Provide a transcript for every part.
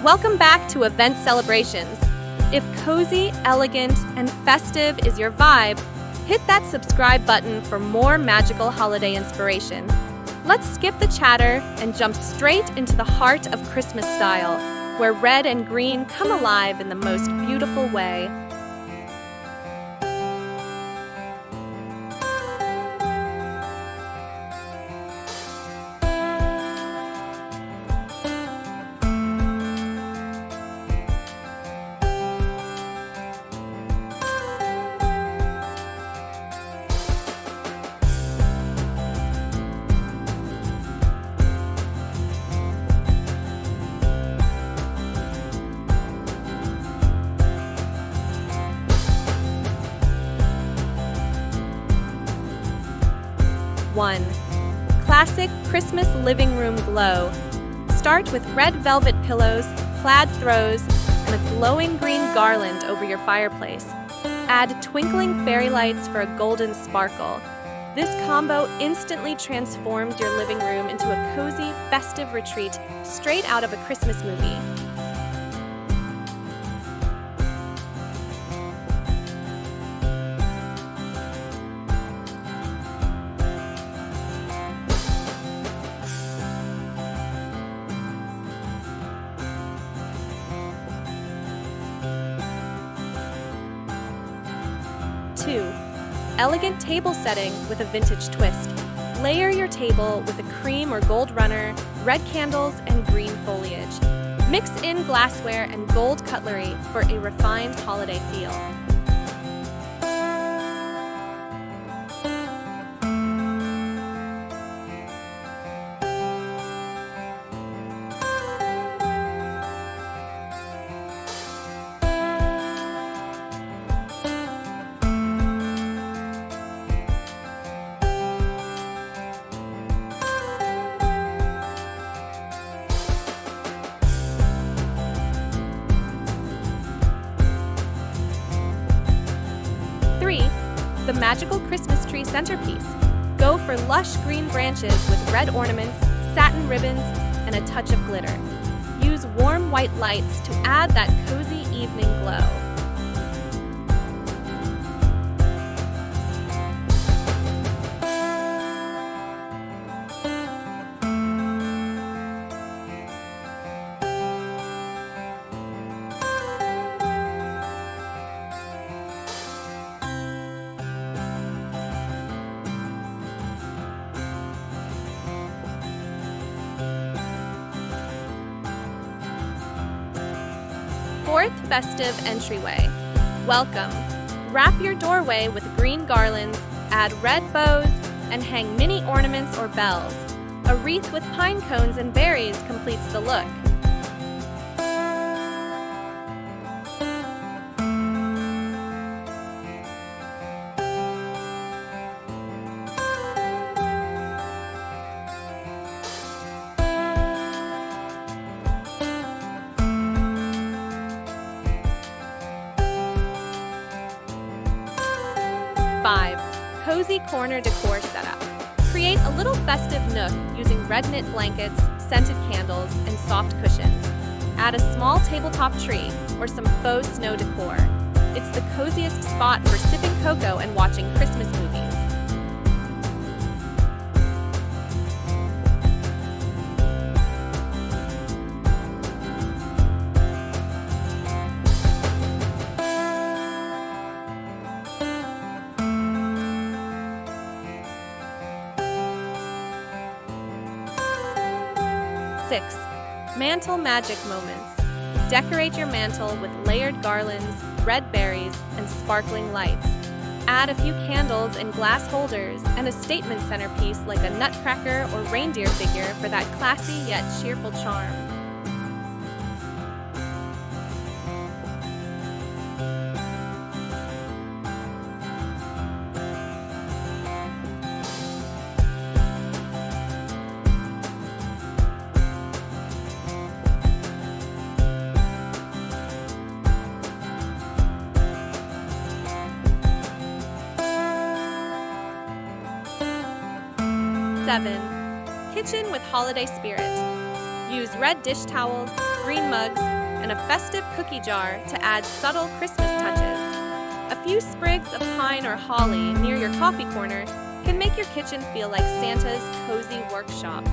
Welcome back to Event Celebrations. If cozy, elegant, and festive is your vibe, hit that subscribe button for more magical holiday inspiration. Let's skip the chatter and jump straight into the heart of Christmas style, where red and green come alive in the most beautiful way. One, classic Christmas living room glow. Start with red velvet pillows, plaid throws, and a glowing green garland over your fireplace. Add twinkling fairy lights for a golden sparkle. This combo instantly transforms your living room into a cozy, festive retreat straight out of a Christmas movie. 2. Elegant table setting with a vintage twist. Layer your table with a cream or gold runner, red candles, and green foliage. Mix in glassware and gold cutlery for a refined holiday feel. 3. The magical Christmas tree centerpiece. Go for lush green branches with red ornaments, satin ribbons, and a touch of glitter. Use warm white lights to add that cozy evening glow. 4th festive entryway. Welcome. Wrap your doorway with green garlands, add red bows, and hang mini ornaments or bells. A wreath with pine cones and berries completes the look. 5. Cozy corner decor setup. Create a little festive nook using red knit blankets, scented candles, and soft cushions. Add a small tabletop tree or some faux snow decor. It's the coziest spot for sipping cocoa and watching Christmas movies. 6. Mantel magic moments. Decorate your mantel with layered garlands, red berries, and sparkling lights. Add a few candles in glass holders and a statement centerpiece like a nutcracker or reindeer figure for that classy yet cheerful charm. 7. Kitchen with holiday spirit. Use red dish towels, green mugs, and a festive cookie jar to add subtle Christmas touches. A few sprigs of pine or holly near your coffee corner can make your kitchen feel like Santa's cozy workshop.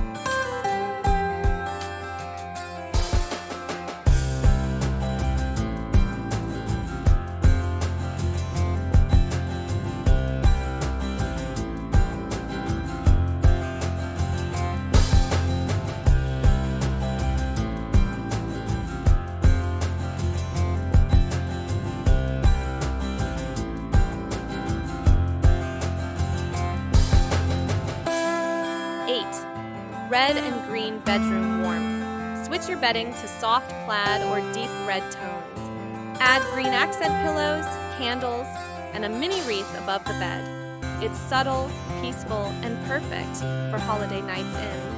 Red and green bedroom warmth. Switch your bedding to soft plaid or deep red tones. Add green accent pillows, candles, and a mini wreath above the bed. It's subtle, peaceful, and perfect for holiday nights in.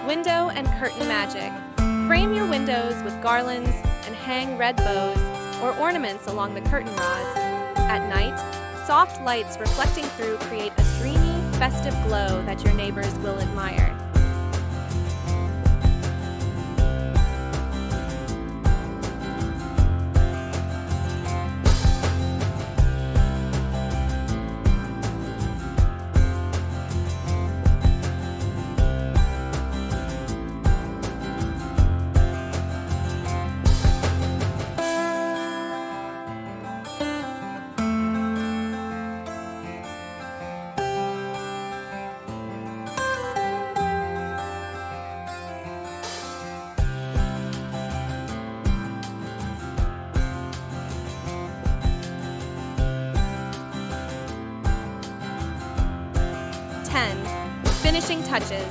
Window and curtain magic. Frame your windows with garlands and hang red bows or ornaments along the curtain rods. At night, soft lights reflecting through create a dreamy, festive glow that your neighbors will admire. Finishing touches,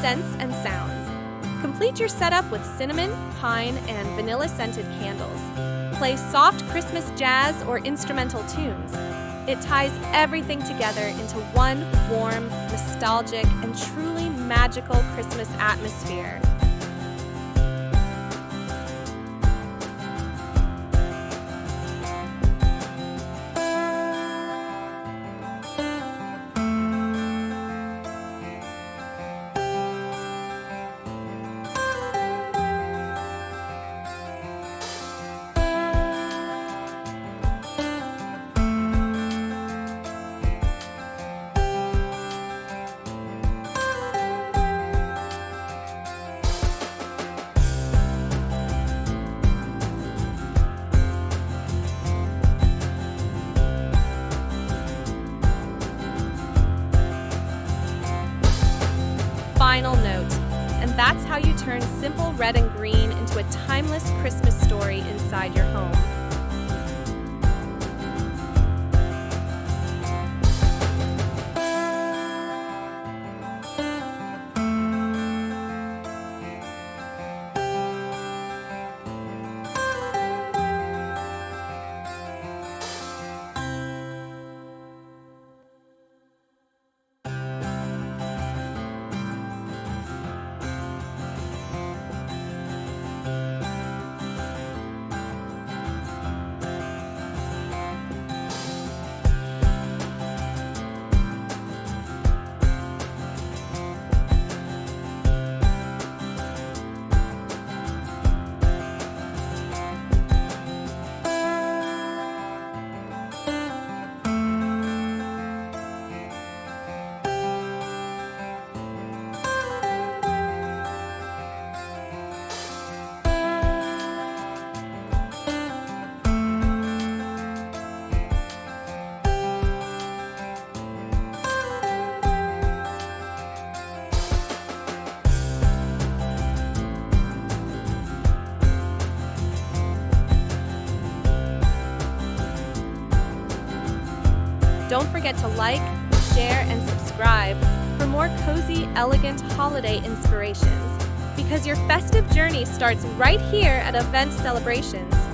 scents and sounds. Complete your setup with cinnamon, pine, and vanilla-scented candles. Play soft Christmas jazz or instrumental tunes. It ties everything together into one warm, nostalgic, and truly magical Christmas atmosphere. Final note, and that's how you turn simple red and green into a timeless Christmas story inside your home. Don't forget to like, share, and subscribe for more cozy, elegant holiday inspirations. because your festive journey starts right here at Event Celebrations.